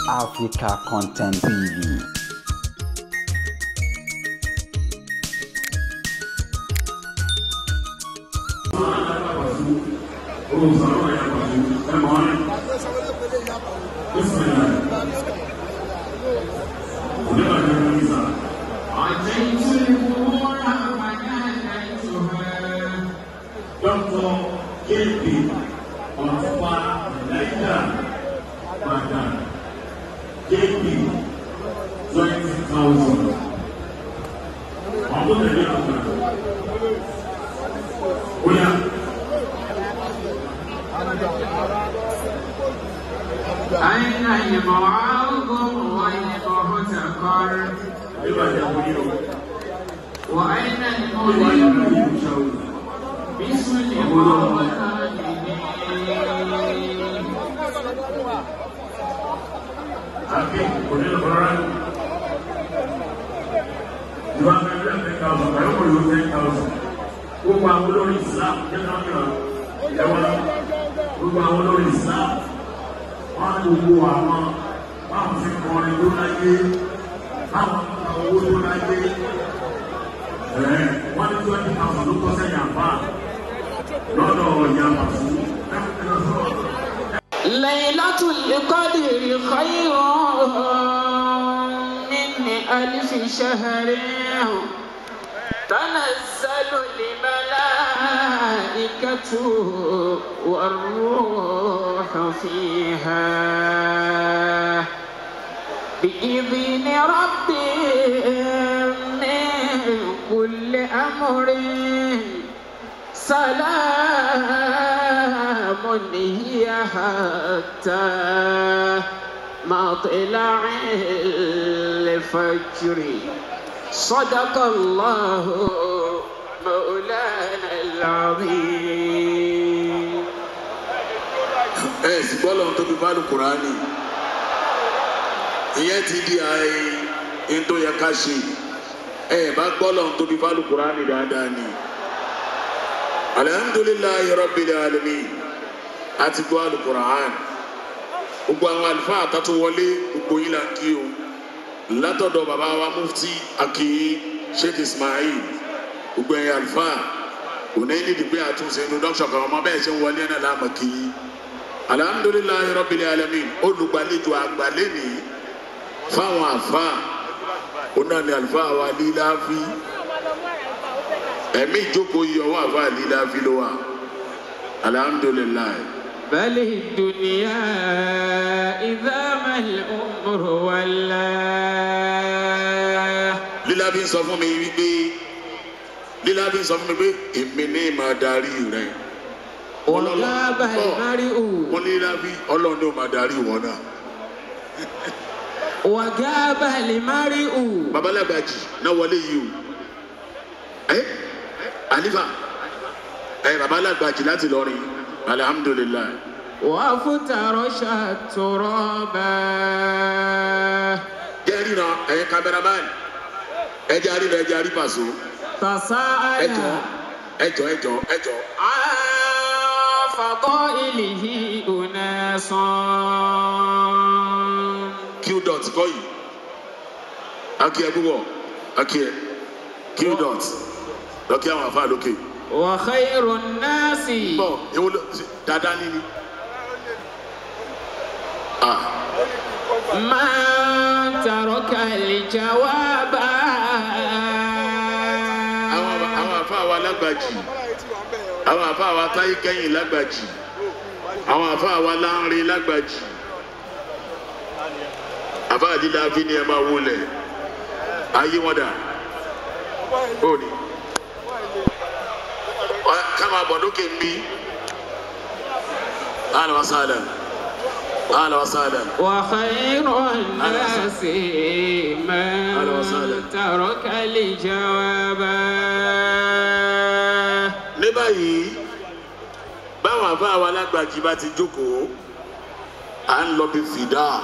Africa Content TV. أين المعظم والمهتقر وأين المدير باسم gbogbo àwọn báwọn ti kọrin tó láyé báwọn ta owó tó láyé wọ́n ní 20,000 ló kọ́ sẹ́yìn àbá lọ́dọ̀ ọ̀yà pàṣẹ. Laylatul Qadri khayrun min alfi shahrin tanazzalu al-malaikatu war-ruhu fiha bi'idhni rabbihim min kulli amrin salamun hiya hatta matla'il fajri. صدق الله مولانا العظيم. sì bọ́lọ̀ tó fi bálù kùránì ìyẹn ti di ààyè tó yẹ ká ṣe bá gbọ́lọ̀ tó fi bálù kùránì dáadáa ni. alhamdulillahi rabbil alamin àti gbọ́ alùkùránì gbogbo àwọn àlùfáà àtàtò wọlé gbogbo yìí là ń kí o látọ̀dọ̀ bàbá wa mufti akiyi sheikh ismail gbogbo ẹ̀yà àlùfáà òní ní ìdìgbé àtúnṣe introduction kan ọmọ bẹ́ẹ̀ ṣe ń wọlé náà láàmú kí i alhamdulillahi rabbil alamin olùgbàlejò àgbàlẹ́ ní fáwọn àfáà ọ̀nà ni àlùfáà wa líláfi ẹ̀mí ìjókòó yìí ọwọ́ àfáà líláfi ló wà alhamdulillahi. بل الدنيا إذا ما الأمر ولا. líláfi ń sọ fún mi wípé líláfi ń sọ fún mi pé èmi ní máa darí rẹ. ọ̀gá báyìí márí o. wọ́n ní líláfi ọlọ́run ló máa darí wọn náà. ọ̀gá báyìí márí o. babalágbàjì náà wọlé yìí o. àlífà babalágbàjì láti lọrin. alhamdulillah. وفترش التراب. جارينا كاميرامان جارينا جاري باسو. تساءل. اجو عن فضائله أناس. Q dot koi. Akie buwo. Akie. Q dot. Lọ́kì àwọn àfáà lókè. وخير الناس. bọ ewu dáadáa nínú. من ترك الجواب. àwọn àfáà wa lágbàjì àwọn àfáà wa táyé kẹ́yìn lágbàjì àwọn àfáà wa láńrin lágbàjì àfáà líláfi ni ẹ máa wọlé ayé wọn dà ó ní. kama bodoke mbi ahla wa sahlan وخير الناس من ترك الجواب. ní báyìí báwọn àfáà wa lágbàjì bá ti jókòó à ń lọ bí fìdá.